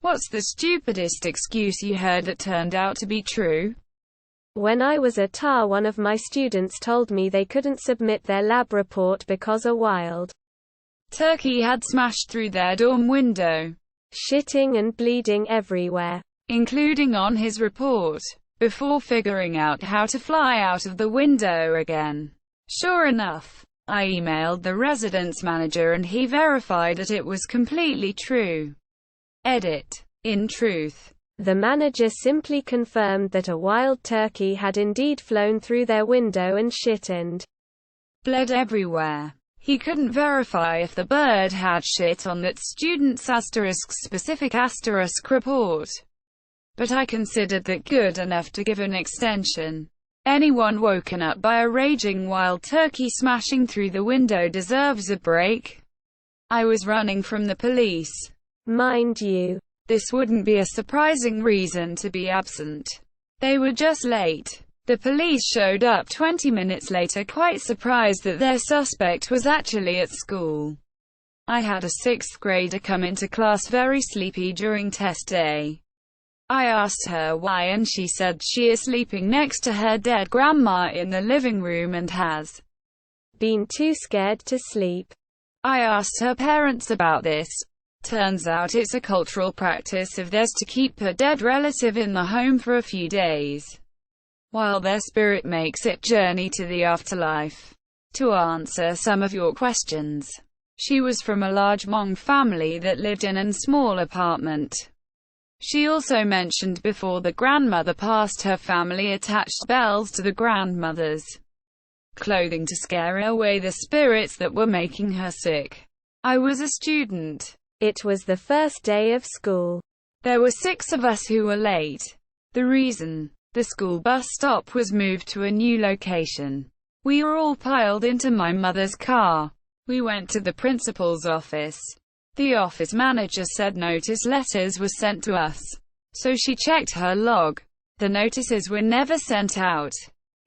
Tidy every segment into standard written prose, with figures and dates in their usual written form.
What's the stupidest excuse you heard that turned out to be true? When I was at TAR, one of my students told me they couldn't submit their lab report because a wild turkey had smashed through their dorm window, shitting and bleeding everywhere, including on his report, before figuring out how to fly out of the window again. Sure enough, I emailed the residence manager and he verified that it was completely true. Edit. In truth, the manager simply confirmed that a wild turkey had indeed flown through their window and shit and bled everywhere. He couldn't verify if the bird had shit on that student's *specific report. But I considered that good enough to give an extension. Anyone woken up by a raging wild turkey smashing through the window deserves a break. I was running from the police. Mind you, this wouldn't be a surprising reason to be absent. They were just late. The police showed up 20 minutes later, quite surprised that their suspect was actually at school. I had a 6th grader come into class very sleepy during test day. I asked her why and she said she is sleeping next to her dead grandma in the living room and has been too scared to sleep. I asked her parents about this. Turns out it's a cultural practice of theirs to keep a dead relative in the home for a few days, while their spirit makes its journey to the afterlife. To answer some of your questions, she was from a large Hmong family that lived in a small apartment. She also mentioned before the grandmother passed her family attached bells to the grandmother's clothing to scare away the spirits that were making her sick. I was a student. It was the first day of school. There were 6 of us who were late. The reason? The school bus stop was moved to a new location. We were all piled into my mother's car. We went to the principal's office. The office manager said notice letters were sent to us. So she checked her log. The notices were never sent out.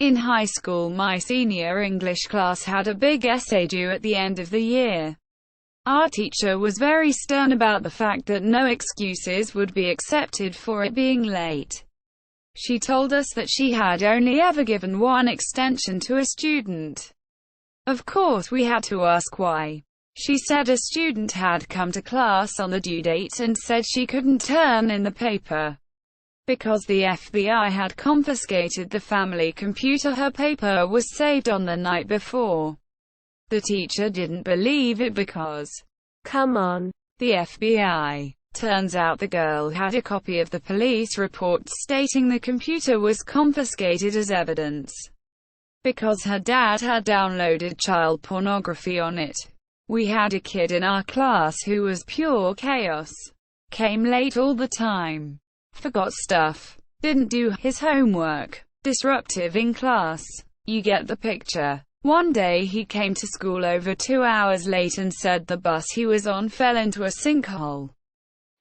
In high school, my senior English class had a big essay due at the end of the year. Our teacher was very stern about the fact that no excuses would be accepted for it being late. She told us that she had only ever given one extension to a student. Of course we had to ask why. She said a student had come to class on the due date and said she couldn't turn in the paper because the FBI had confiscated the family computer her paper was saved on the night before. The teacher didn't believe it because, come on, the FBI. Turns out the girl had a copy of the police report stating the computer was confiscated as evidence because her dad had downloaded child pornography on it. We had a kid in our class who was pure chaos. Came late all the time. Forgot stuff. Didn't do his homework. Disruptive in class. You get the picture. One day he came to school over 2 hours late and said the bus he was on fell into a sinkhole.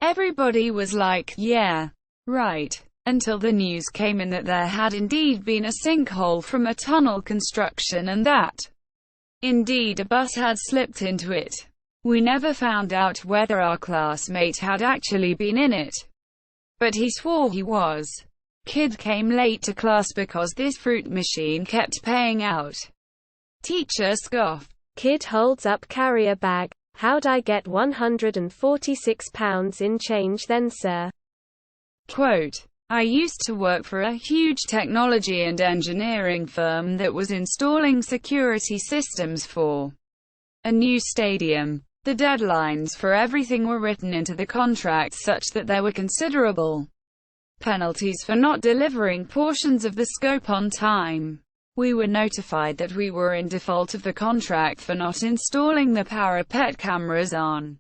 Everybody was like, yeah, right, until the news came in that there had indeed been a sinkhole from a tunnel construction and that, indeed, a bus had slipped into it. We never found out whether our classmate had actually been in it, but he swore he was. Kid came late to class because this fruit machine kept paying out. Teacher scoffed. Kid holds up carrier bag. How'd I get £146 in change then, sir? Quote, I used to work for a huge technology and engineering firm that was installing security systems for a new stadium. The deadlines for everything were written into the contract such that there were considerable penalties for not delivering portions of the scope on time. We were notified that we were in default of the contract for not installing the parapet cameras on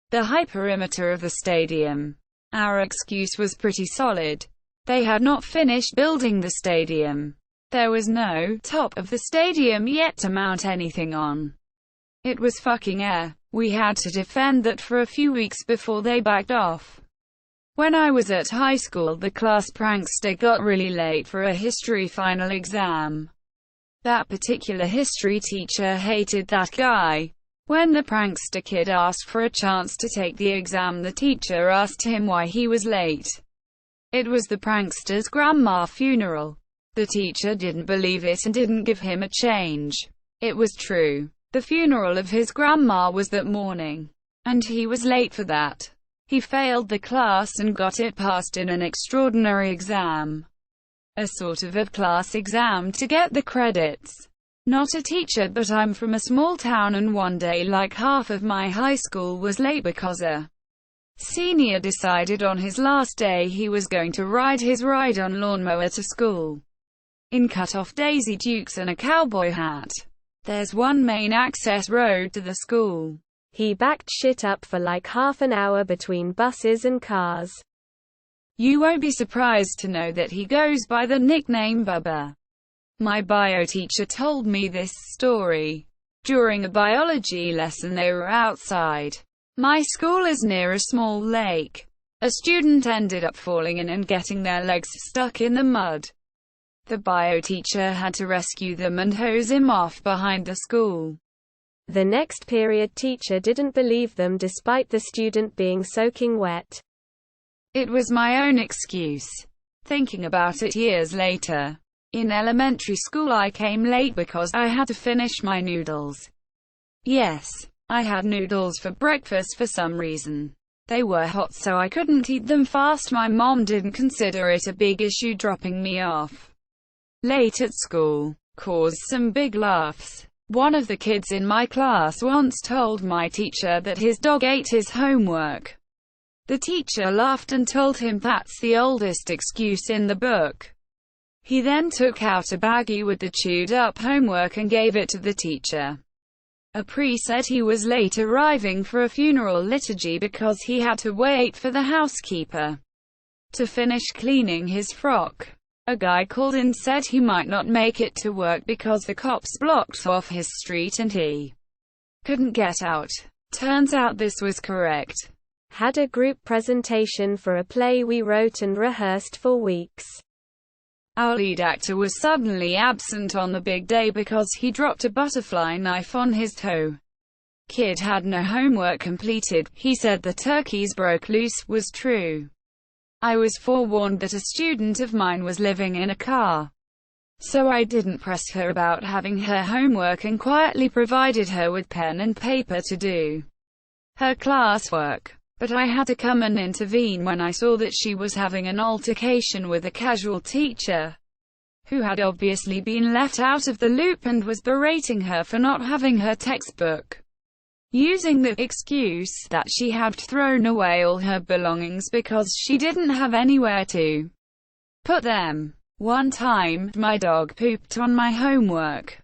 the high perimeter of the stadium. Our excuse was pretty solid. They had not finished building the stadium. There was no top of the stadium yet to mount anything on. It was fucking air. We had to defend that for a few weeks before they backed off. When I was at high school, the class prankster got really late for a history final exam. That particular history teacher hated that guy. When the prankster kid asked for a chance to take the exam, the teacher asked him why he was late. It was the prankster's grandma's funeral. The teacher didn't believe it and didn't give him a change. It was true. The funeral of his grandma was that morning, and he was late for that. He failed the class and got it passed in an extraordinary exam. A sort of class exam to get the credits. Not a teacher, but I'm from a small town, and one day like half of my high school was late because a senior decided on his last day he was going to ride his ride-on lawnmower to school. In cut-off Daisy Dukes and a cowboy hat. There's one main access road to the school. He backed shit up for like half an hour between buses and cars. You won't be surprised to know that he goes by the nickname Bubba. My bio teacher told me this story. During a biology lesson they were outside. My school is near a small lake. A student ended up falling in and getting their legs stuck in the mud. The bio teacher had to rescue them and hose him off behind the school. The next period teacher didn't believe them despite the student being soaking wet. It was my own excuse. Thinking about it years later. In elementary school I came late because I had to finish my noodles. Yes, I had noodles for breakfast for some reason. They were hot so I couldn't eat them fast. My mom didn't consider it a big issue dropping me off late at school. Caused some big laughs. One of the kids in my class once told my teacher that his dog ate his homework. The teacher laughed and told him that's the oldest excuse in the book. He then took out a baggie with the chewed-up homework and gave it to the teacher. A priest said he was late arriving for a funeral liturgy because he had to wait for the housekeeper to finish cleaning his frock. A guy called and said he might not make it to work because the cops blocked off his street and he couldn't get out. Turns out this was correct. Had a group presentation for a play we wrote and rehearsed for weeks. Our lead actor was suddenly absent on the big day because he dropped a butterfly knife on his toe. Kid had no homework completed. He said the turkeys broke loose. Was true. I was forewarned that a student of mine was living in a car. So I didn't press her about having her homework and quietly provided her with pen and paper to do her classwork. But I had to come and intervene when I saw that she was having an altercation with a casual teacher, who had obviously been left out of the loop and was berating her for not having her textbook, using the excuse that she had thrown away all her belongings because she didn't have anywhere to put them. One time, my dog pooped on my homework.